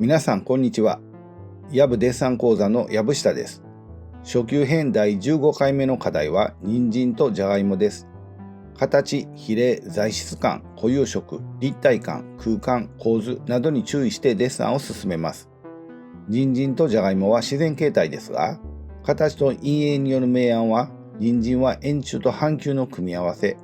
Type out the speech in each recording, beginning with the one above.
皆さんこんにちは。ヤブデッサン講座の藪下です。初級編第15回目の課題は人参とじゃがいもです。形、比例、材質感、固有色、立体感、空間、構図などに注意してデッサンを進めます。人参とじゃがいもは自然形態ですが、形と陰影による明暗は人参は円柱と半球の組み合わせ、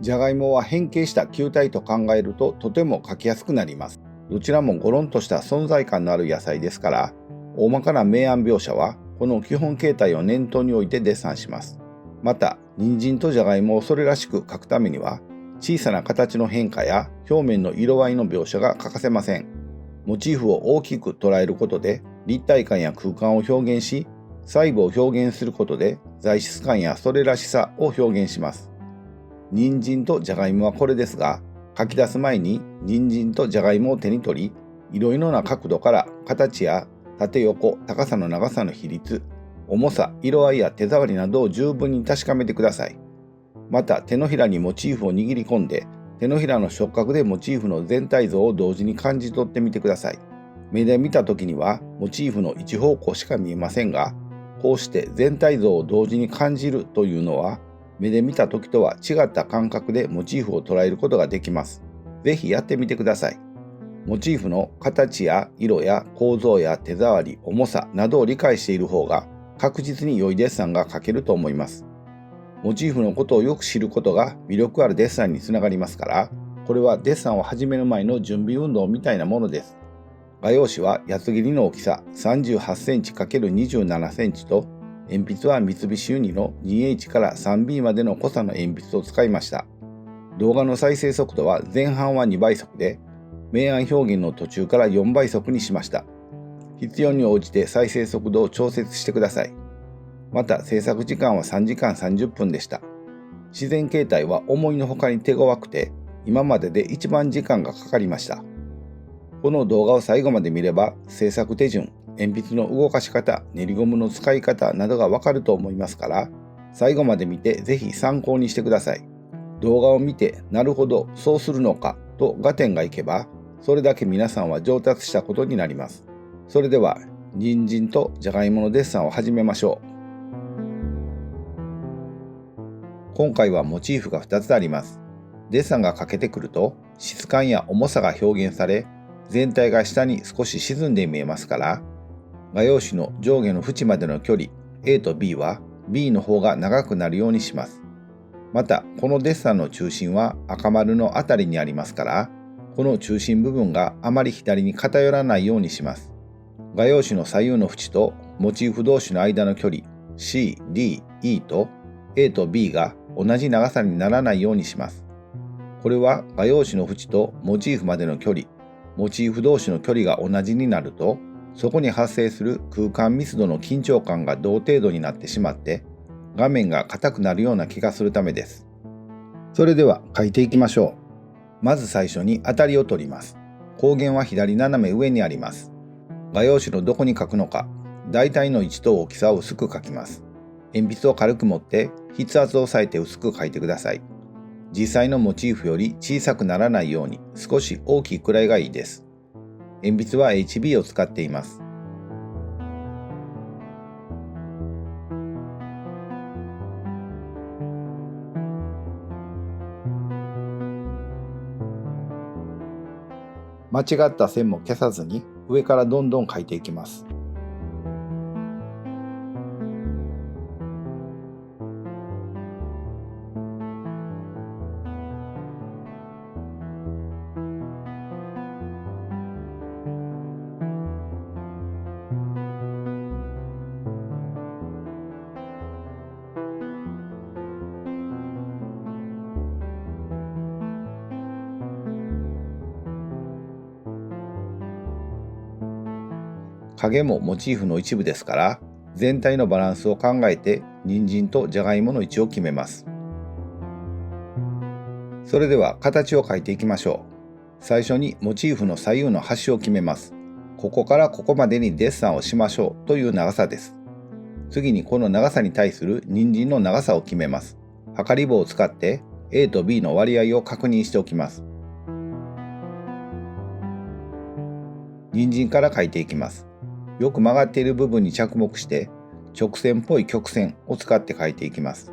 じゃがいもは変形した球体と考えるととても描きやすくなります。どちらもゴロンとした存在感のある野菜ですから、大まかな明暗描写はこの基本形態を念頭に置いてデッサンします。また、人参とじゃがいもをそれらしく描くためには、小さな形の変化や表面の色合いの描写が欠かせません。モチーフを大きく捉えることで立体感や空間を表現し、細部を表現することで材質感やそれらしさを表現します。人参とじゃがいもはこれですが、書き出す前に人参とじゃがいもを手に取り、いろいろな角度から形や縦横、高さの長さの比率、重さ、色合いや手触りなどを十分に確かめてください。また手のひらにモチーフを握り込んで、手のひらの触覚でモチーフの全体像を同時に感じ取ってみてください。目で見た時にはモチーフの一方向しか見えませんが、こうして全体像を同時に感じるというのは、目で見た時とは違った感覚でモチーフを捉えることができます。ぜひやってみてください。モチーフの形や色や構造や手触り、重さなどを理解している方が確実に良いデッサンが描けると思います。モチーフのことをよく知ることが魅力あるデッサンにつながりますから、これはデッサンを始める前の準備運動みたいなものです。画用紙は八つ切りの大きさ 38cm×27cm と、鉛筆は三菱ユニの 2H から 3B までの濃さの鉛筆を使いました。動画の再生速度は前半は2倍速で、明暗表現の途中から4倍速にしました。必要に応じて再生速度を調節してください。また制作時間は3時間30分でした。自然形態は思いのほかに手強くて、今までで一番時間がかかりました。この動画を最後まで見れば、制作手順、鉛筆の動かし方、練りゴムの使い方などがわかると思いますから、最後まで見てぜひ参考にしてください。動画を見て、なるほど、そうするのかと合点がいけば、それだけ皆さんは上達したことになります。それでは、人参とじゃがいものデッサンを始めましょう。今回はモチーフが2つあります。デッサンが欠けてくると、質感や重さが表現され、全体が下に少し沈んで見えますから、画用紙の上下の縁までの距離 A と B は B の方が長くなるようにします。また、このデッサンの中心は赤丸のあたりにありますから、この中心部分があまり左に偏らないようにします。画用紙の左右の縁とモチーフ同士の間の距離 C、D、E と A と B が同じ長さにならないようにします。これは画用紙の縁とモチーフまでの距離、モチーフ同士の距離が同じになると、そこに発生する空間密度の緊張感が同程度になってしまって、画面が硬くなるような気がするためです。それでは描いていきましょう。まず最初に当たりを取ります。光源は左斜め上にあります。画用紙のどこに描くのか、大体の位置と大きさを薄く描きます。鉛筆を軽く持って筆圧を抑えて薄く描いてください。実際のモチーフより小さくならないように少し大きいくらいがいいです。鉛筆は HB を使っています。間違った線も消さずに上からどんどん描いていきます。影もモチーフの一部ですから、全体のバランスを考えて人参とじゃがいもの位置を決めます。それでは形を描いていきましょう。最初にモチーフの左右の端を決めます。ここからここまでにデッサンをしましょうという長さです。次にこの長さに対する人参の長さを決めます。測り棒を使って A と B の割合を確認しておきます。人参から描いていきます。よく曲がっている部分に着目して直線っぽい曲線を使って描いていきます。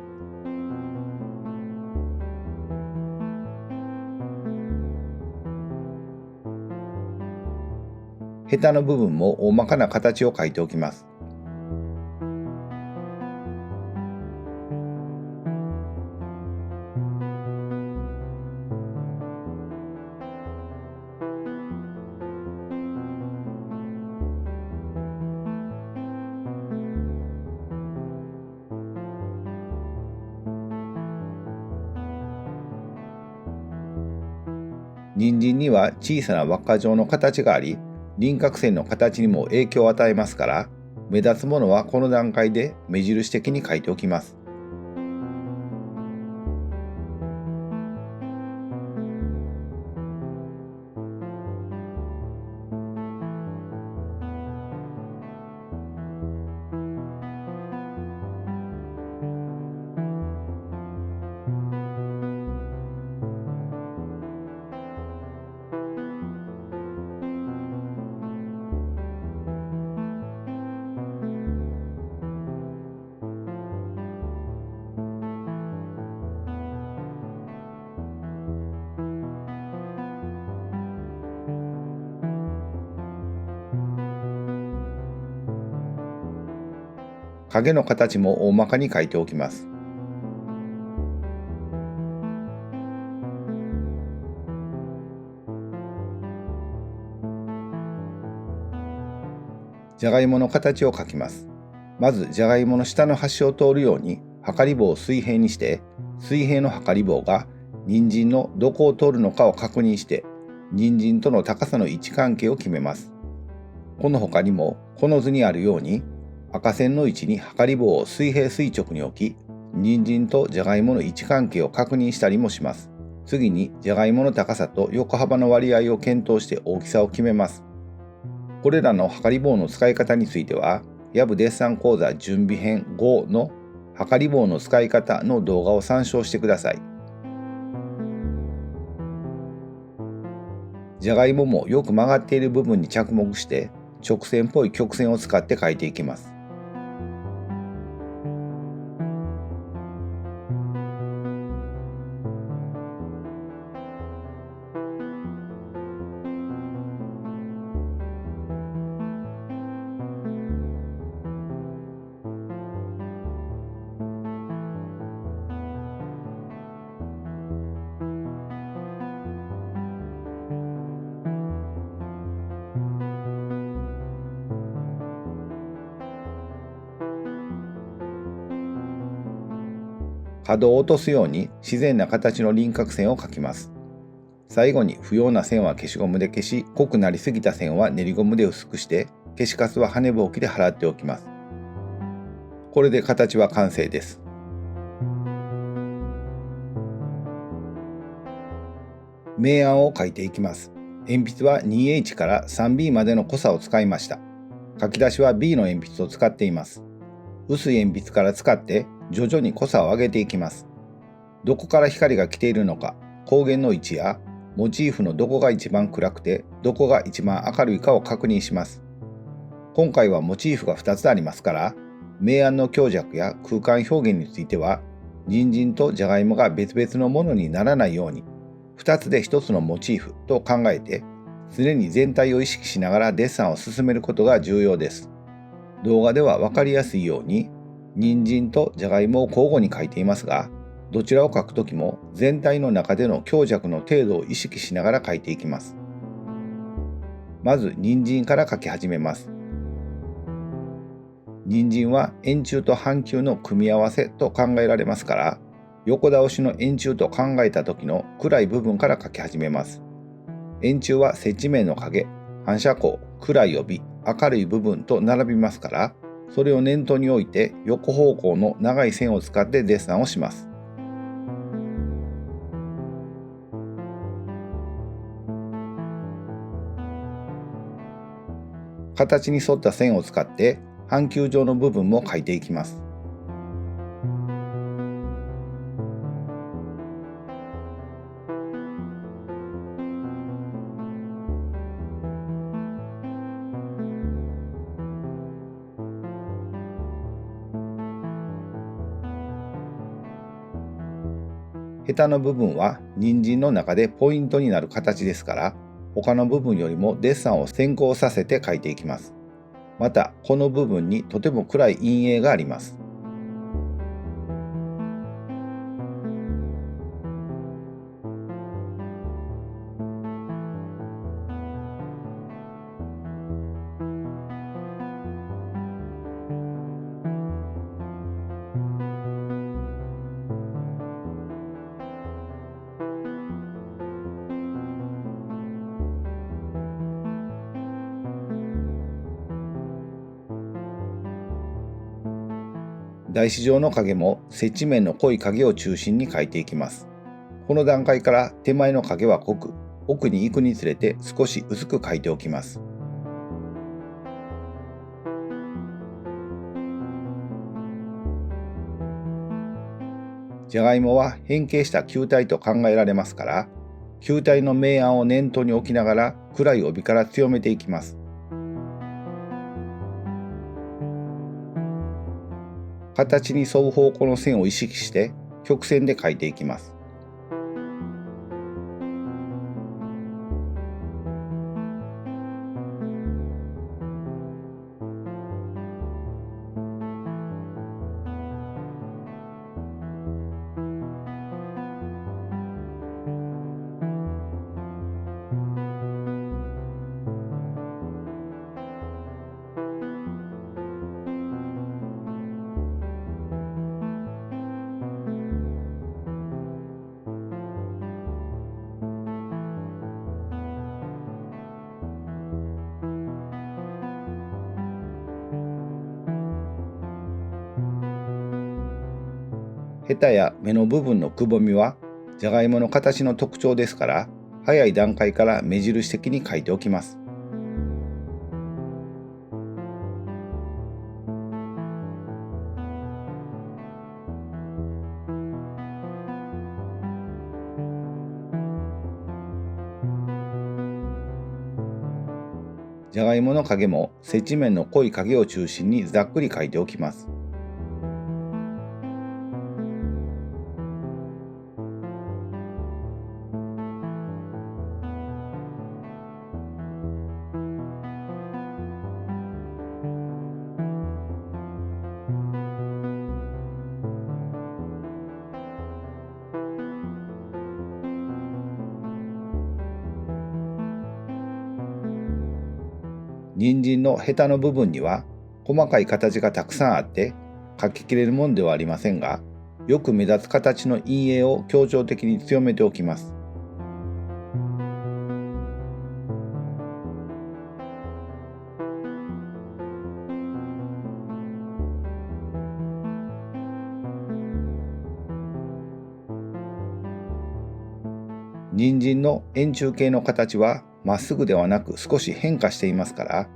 ヘタの部分も大まかな形を描いておきます。人参には小さな輪っか状の形があり、輪郭線の形にも影響を与えますから、目立つものはこの段階で目印的に描いておきます。影の形も大まかに描いておきます。じゃがいもの形を描きます。まずじゃがいもの下の端を通るように測り棒を水平にして、水平の測り棒が人参のどこを通るのかを確認して、人参との高さの位置関係を決めます。この他にもこの図にあるように赤線の位置に測り棒を水平垂直に置き、人参とじゃがいもの位置関係を確認したりもします。次にじゃがいもの高さと横幅の割合を検討して大きさを決めます。これらの測り棒の使い方については、ヤブデッサン講座準備編5の測り棒の使い方の動画を参照してください。じゃがいももよく曲がっている部分に着目して直線っぽい曲線を使って描いていきます。角を落とすように自然な形の輪郭線を描きます。最後に不要な線は消しゴムで消し、濃くなりすぎた線は練りゴムで薄くして、消しカスは跳ねぼうきで払っておきます。これで形は完成です。明暗を書いていきます。鉛筆は 2H から 3B までの濃さを使いました。書き出しは B の鉛筆を使っています。薄い鉛筆から使って徐々に濃さを上げていきます。どこから光が来ているのか、光源の位置やモチーフのどこが一番暗くてどこが一番明るいかを確認します。今回はモチーフが2つありますから、明暗の強弱や空間表現については、人参とじゃがいもが別々のものにならないように、2つで1つのモチーフと考えて、常に全体を意識しながらデッサンを進めることが重要です。動画では分かりやすいように、人参とじゃがいもを交互に描いていますが、どちらを描くときも全体の中での強弱の程度を意識しながら描いていきます。まず人参から描き始めます。人参は円柱と半球の組み合わせと考えられますから、横倒しの円柱と考えた時の暗い部分から描き始めます。円柱は接地面の影、反射光、暗い帯、明るい部分と並びますから、それを念頭に置いて横方向の長い線を使ってデッサンをします。形に沿った線を使って半球状の部分も描いていきます。ヘタの部分は人参の中でポイントになる形ですから、他の部分よりもデッサンを先行させて描いていきます。また、この部分にとても暗い陰影があります。台紙状の影も接地面の濃い影を中心に描いていきます。この段階から手前の影は濃く、奥に行くにつれて少し薄く描いておきます。じゃがいもは変形した球体と考えられますから、球体の明暗を念頭に置きながら暗い帯から強めていきます。形に沿う方向の線を意識して曲線で描いていきます。ヘタや芽の部分のくぼみはじゃがいもの形の特徴ですから、早い段階から目印的に描いておきます。じゃがいもの影も接地面の濃い影を中心にざっくり描いておきます。人参のヘタの部分には細かい形がたくさんあって描ききれるもんではありませんが、よく目立つ形の陰影を強調的に強めておきます。人参の円柱形の形はまっすぐではなく少し変化していますから、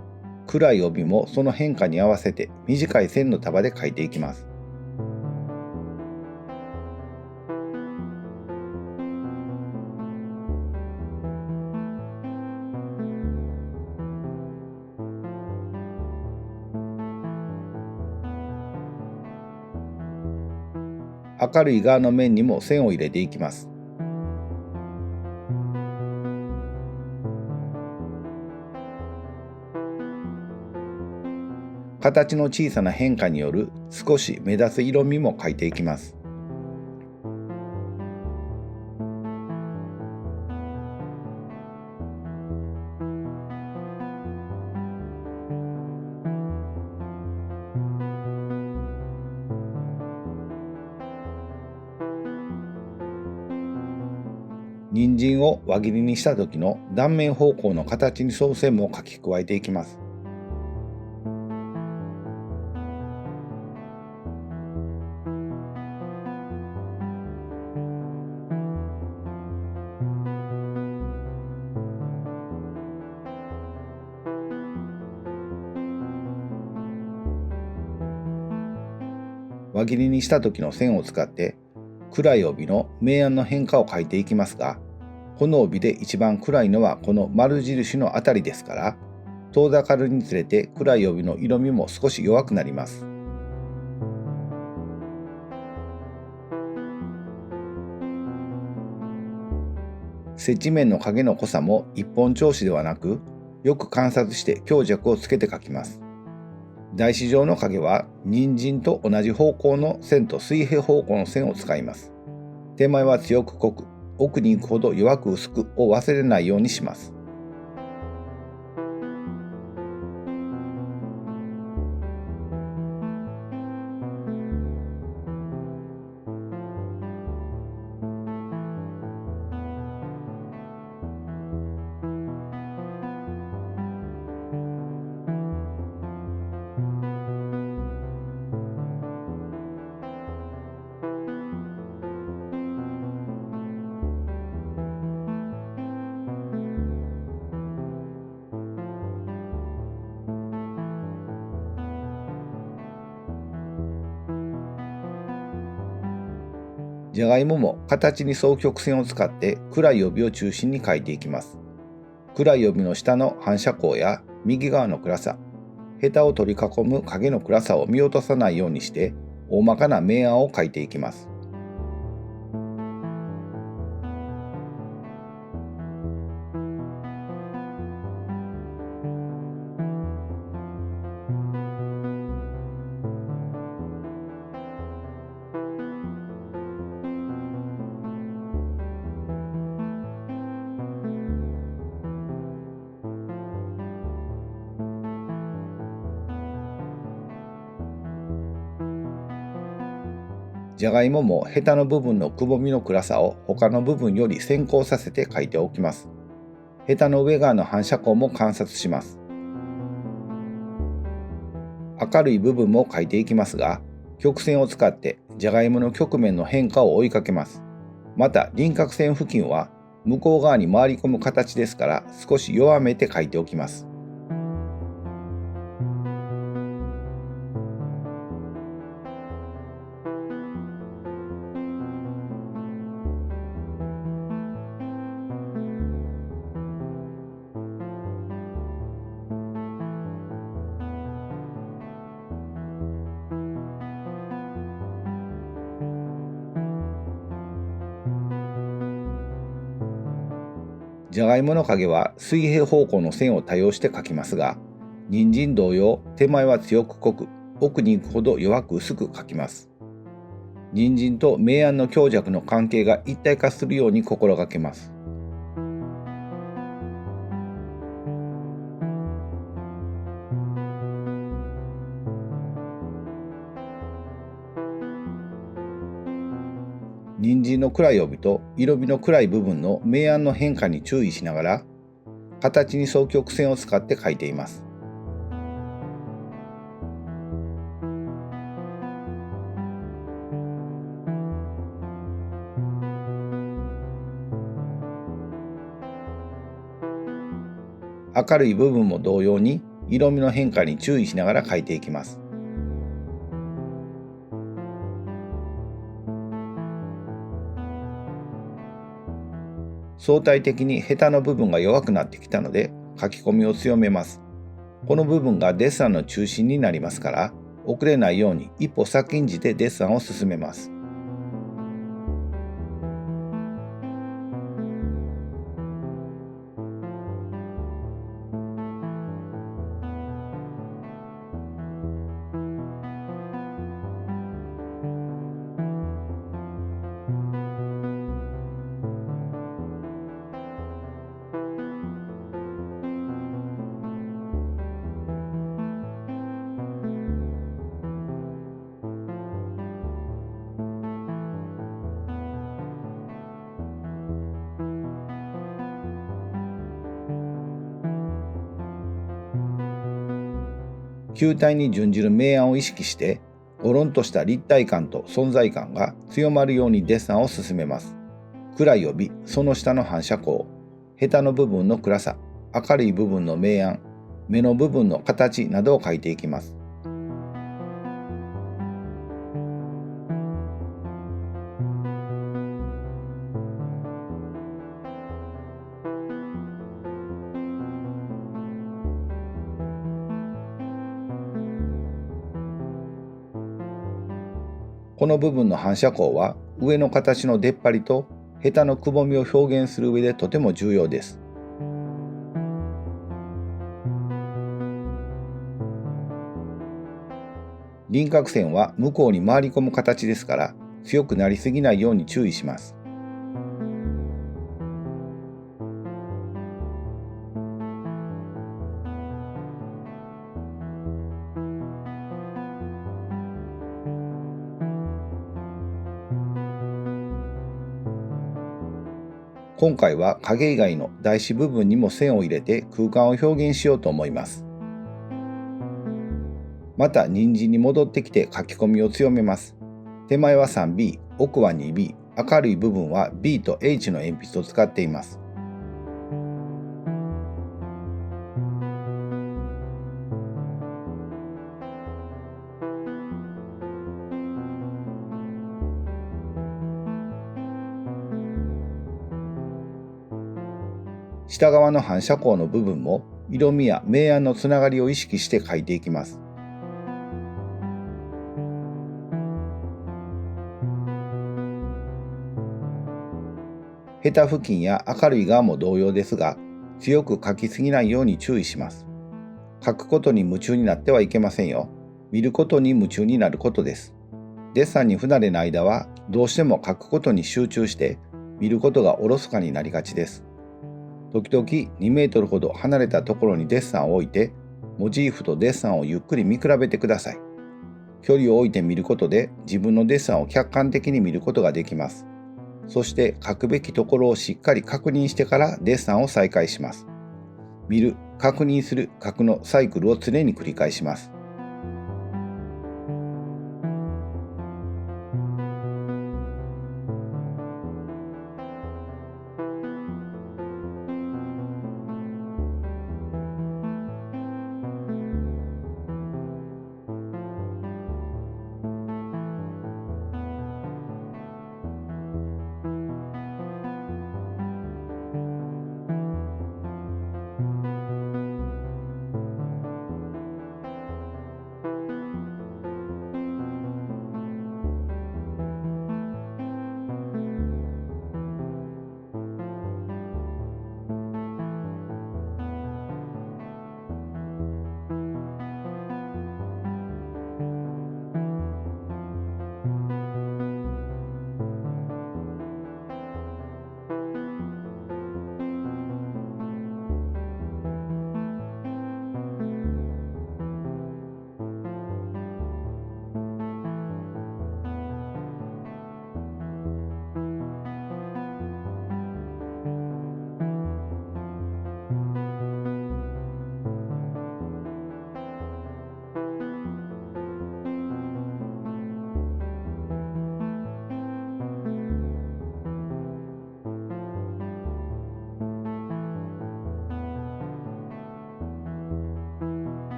暗い帯もその変化に合わせて短い線の束で描いていきます。明るい側の面にも線を入れていきます。形の小さな変化による少し目立つ色味も描いていきます。人参を輪切りにした時の断面方向の形に沿う線も描き加えていきます。輪切りにした時の線を使って暗い帯の明暗の変化を描いていきますが、この帯で一番暗いのはこの丸印のあたりですから、遠ざかるにつれて暗い帯の色味も少し弱くなります。接地面の影の濃さも一本調子ではなく、よく観察して強弱をつけて描きます。台紙上の影は人参と同じ方向の線と水平方向の線を使います。手前は強く濃く、奥に行くほど弱く薄くを忘れないようにします。じゃがいもも形に沿う曲線を使って暗い帯を中心に描いていきます。暗い帯の下の反射光や右側の暗さ、ヘタを取り囲む影の暗さを見落とさないようにして大まかな明暗を描いていきます。じゃがいももヘタの部分のくぼみの暗さを他の部分より先行させて描いておきます。ヘタの上側の反射光も観察します。明るい部分も描いていきますが、曲線を使ってじゃがいもの曲面の変化を追いかけます。また輪郭線付近は向こう側に回り込む形ですから少し弱めて描いておきます。じゃがいもの影は水平方向の線を多用して描きますが、人参同様手前は強く濃く、奥に行くほど弱く薄く描きます。人参と明暗の強弱の関係が一体化するように心がけます。人参の暗い帯と色味の暗い部分の明暗の変化に注意しながら、形に沿う曲線を使って描いています。明るい部分も同様に色味の変化に注意しながら描いていきます。相対的にヘタの部分が弱くなってきたので書き込みを強めます。この部分がデッサンの中心になりますから、遅れないように一歩先んじてデッサンを進めます。球体に準じる明暗を意識して、ゴロンとした立体感と存在感が強まるようにデッサンを進めます。暗い帯、その下の反射光、ヘタの部分の暗さ、明るい部分の明暗、目の部分の形などを描いていきます。この部分の反射光は上の形の出っ張りとヘタのくぼみを表現する上でとても重要です。輪郭線は向こうに回り込む形ですから、強くなりすぎないように注意します。今回は影以外の台紙部分にも線を入れて空間を表現しようと思います。また人参に戻ってきて書き込みを強めます。手前は 3B、奥は 2B、明るい部分は B と H の鉛筆を使っています。下側の反射光の部分も色味や明暗のつながりを意識して描いていきます。ヘタ付近や明るい側も同様ですが、強く描きすぎないように注意します。描くことに夢中になってはいけませんよ。見ることに夢中になることです。デッサンに不慣れな間はどうしても描くことに集中して見ることがおろそかになりがちです。時々2メートルほど離れたところにデッサンを置いて、モチーフとデッサンをゆっくり見比べてください。距離を置いて見ることで自分のデッサンを客観的に見ることができます。そして書くべきところをしっかり確認してからデッサンを再開します。見る、確認する、書くのサイクルを常に繰り返します。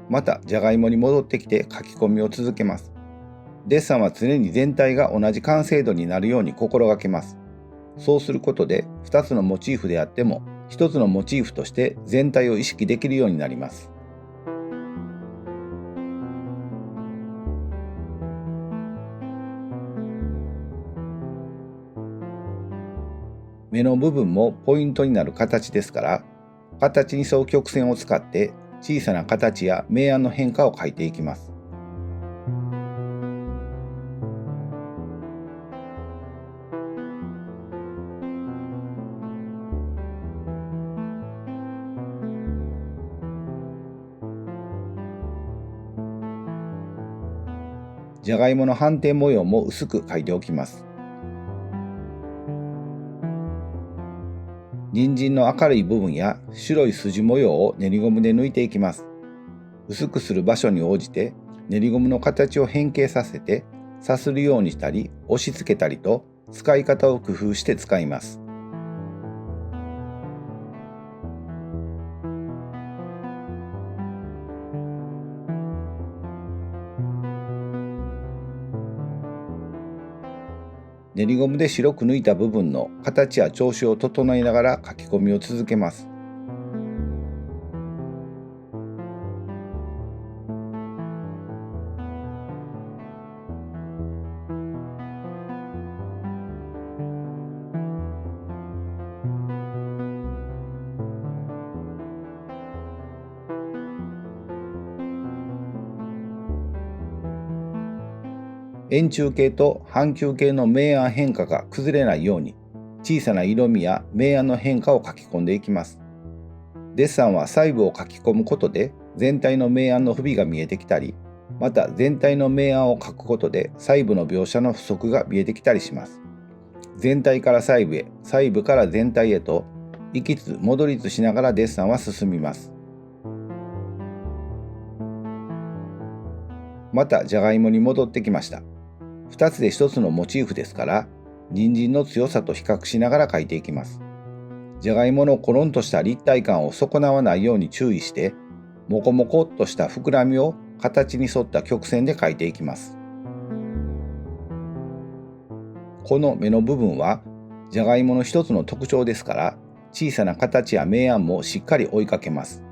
また、じゃがいもに戻ってきて書き込みを続けます。デッサンは常に全体が同じ完成度になるように心がけます。そうすることで、2つのモチーフであっても、1つのモチーフとして全体を意識できるようになります。目の部分もポイントになる形ですから、形に沿う曲線を使って小さな形や明暗の変化を描いていきます。じゃがいもの斑点模様も薄く描いておきます。人参の明るい部分や白い筋模様を練りゴムで抜いていきます。薄くする場所に応じて練りゴムの形を変形させてさするようにしたり押し付けたりと使い方を工夫して使います。練りゴムで白く抜いた部分の形や調子を整えながら書き込みを続けます。円柱形と半球形の明暗変化が崩れないように、小さな色味や明暗の変化を書き込んでいきます。デッサンは細部を書き込むことで全体の明暗の不備が見えてきたり、また全体の明暗を書くことで細部の描写の不足が見えてきたりします。全体から細部へ、細部から全体へと行きつ戻りつしながらデッサンは進みます。またじゃがいもに戻ってきました。2つで1つのモチーフですから、人参の強さと比較しながら描いていきます。じゃがいものコロンとした立体感を損なわないように注意して、モコモコっとした膨らみを形に沿った曲線で描いていきます。この目の部分はじゃがいもの一つの特徴ですから、小さな形や明暗もしっかり追いかけます。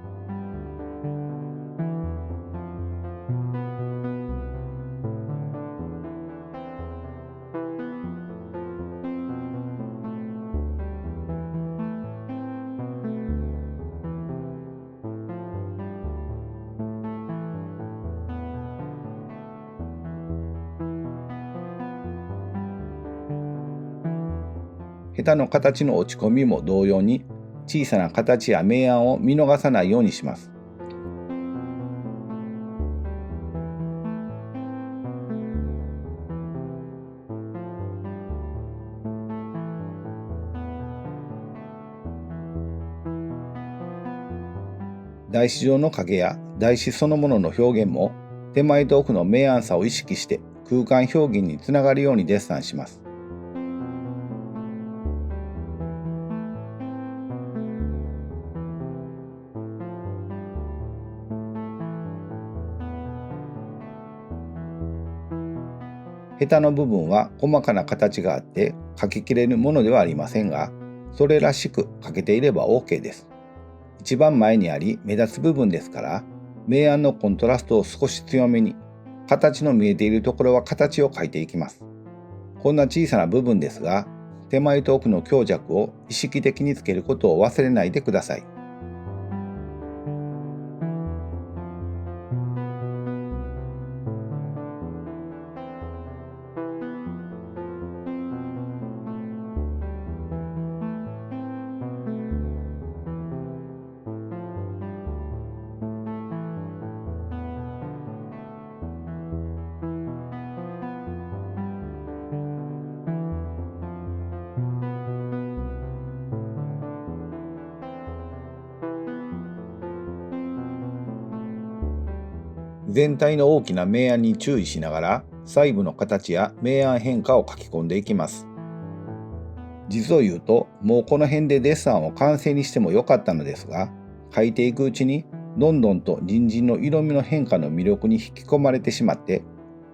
ヘタの形の落ち込みも同様に、小さな形や明暗を見逃さないようにします。台紙上の影や台紙そのものの表現も、手前と奥の明暗さを意識して空間表現につながるようにデッサンします。ヘタの部分は細かな形があって描ききれるものではありませんが、それらしく描けていれば OK です。一番前にあり目立つ部分ですから、明暗のコントラストを少し強めに、形の見えているところは形を描いていきます。こんな小さな部分ですが、手前と奥の強弱を意識的につけることを忘れないでください。全体の大きな明暗に注意しながら、細部の形や明暗変化を書き込んでいきます。実を言うと、もうこの辺でデッサンを完成にしてもよかったのですが、書いていくうちにどんどんと人参の色味の変化の魅力に引き込まれてしまって、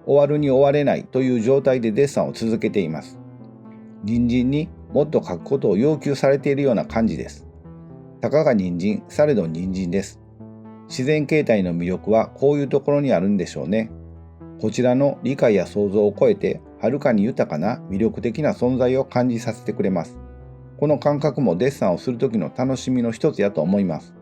終わるに終われないという状態でデッサンを続けています。人参にもっと書くことを要求されているような感じです。たかが人参、されど人参です。自然形態の魅力はこういうところにあるんでしょうね。こちらの理解や想像を超えて、はるかに豊かな魅力的な存在を感じさせてくれます。この感覚もデッサンをする時の楽しみの一つやと思います。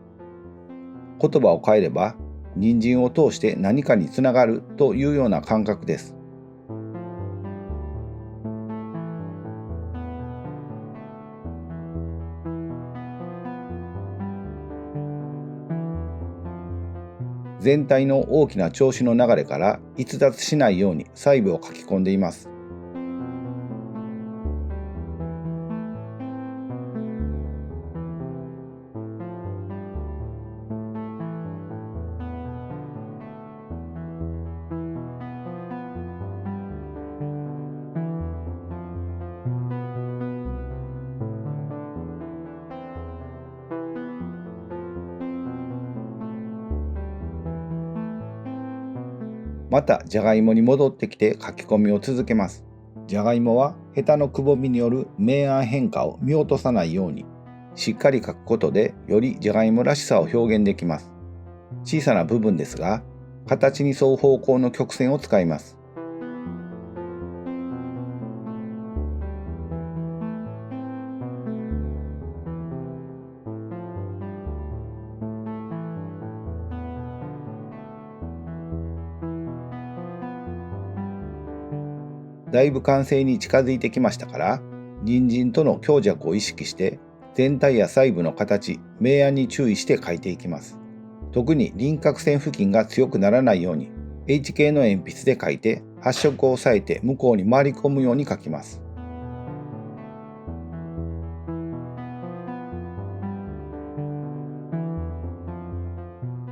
言葉を変えれば、人参を通して何かにつながるというような感覚です。全体の大きな調子の流れから逸脱しないように細部を書き込んでいます。またじゃがいもに戻ってきて書き込みを続けます。じゃがいもはヘタのくぼみによる明暗変化を見落とさないようにしっかり描くことでよりじゃがいもらしさを表現できます。小さな部分ですが、形に沿う方向の曲線を使います。だいぶ完成に近づいてきましたから、人参との強弱を意識して全体や細部の形、明暗に注意して描いていきます。特に輪郭線付近が強くならないように H 系の鉛筆で描いて発色を抑えて向こうに回り込むように描きます。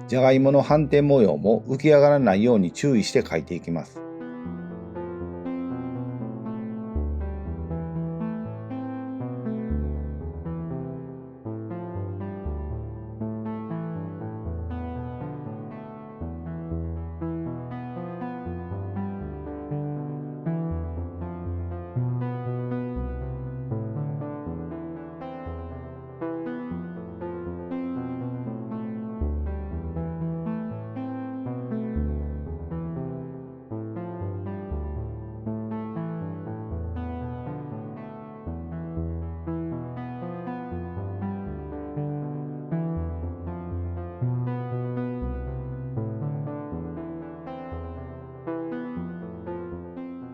じゃがいもの斑点模様も浮き上がらないように注意して描いていきます。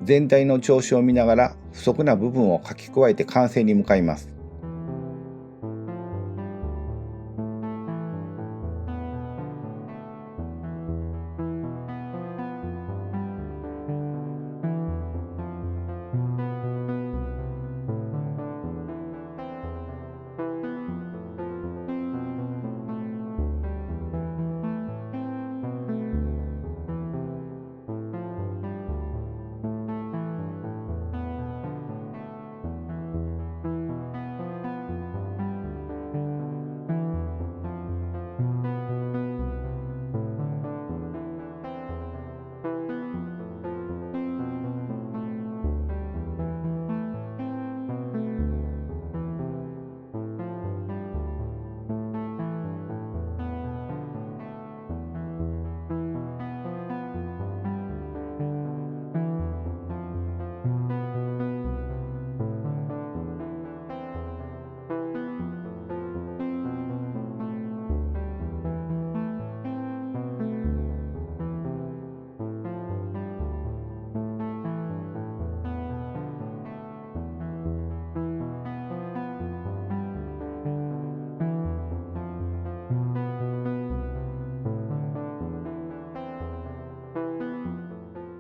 全体の調子を見ながら不足な部分を書き加えて完成に向かいます。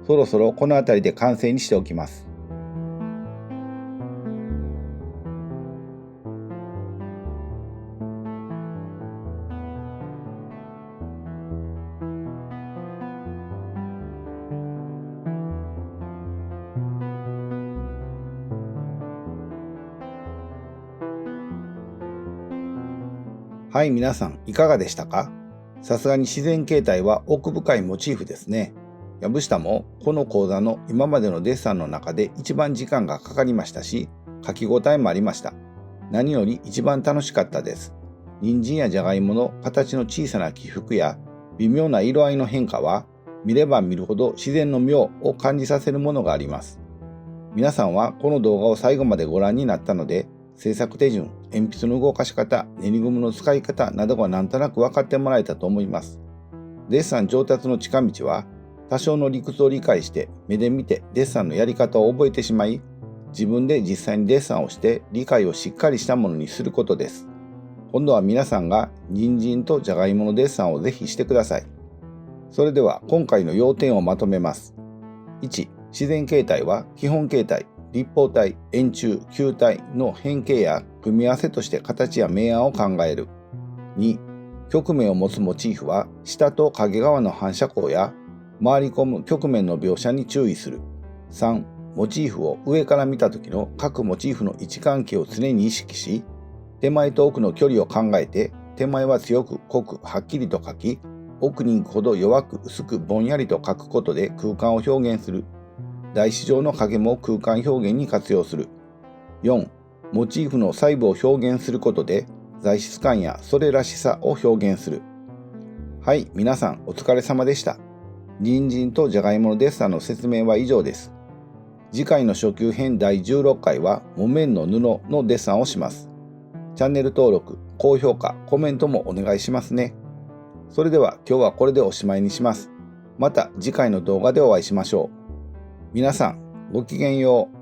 そろそろこの辺りで完成にしておきます。はい、皆さんいかがでしたか？さすがに自然形態は奥深いモチーフですね。藪下もこの講座の今までのデッサンの中で一番時間がかかりましたし、書き応えもありました。何より一番楽しかったです。人参やじゃがいもの形の小さな起伏や微妙な色合いの変化は、見れば見るほど自然の妙を感じさせるものがあります。皆さんはこの動画を最後までご覧になったので、制作手順、鉛筆の動かし方、練りゴムの使い方などがなんとなく分かってもらえたと思います。デッサン上達の近道は、多少の理屈を理解して目で見てデッサンのやり方を覚えてしまい、自分で実際にデッサンをして理解をしっかりしたものにすることです。今度は皆さんが人参とじゃがいものデッサンをぜひしてください。それでは今回の要点をまとめます。1、自然形態は基本形態、立方体、円柱、球体の変形や組み合わせとして形や明暗を考える。2、曲面を持つモチーフは下と影側の反射光や回り込む曲面の描写に注意する。3、モチーフを上から見た時の各モチーフの位置関係を常に意識し、手前と奥の距離を考えて、手前は強く濃くはっきりと描き、奥に行くほど弱く薄くぼんやりと描くことで空間を表現する。台紙上の影も空間表現に活用する。4、モチーフの細部を表現することで材質感やそれらしさを表現する。はい、皆さんお疲れ様でした。人参とじゃがいものデッサンの説明は以上です。次回の初級編第16回は木綿の布のデッサンをします。チャンネル登録、高評価、コメントもお願いしますね。それでは今日はこれでおしまいにします。また次回の動画でお会いしましょう。皆さん、ごきげんよう。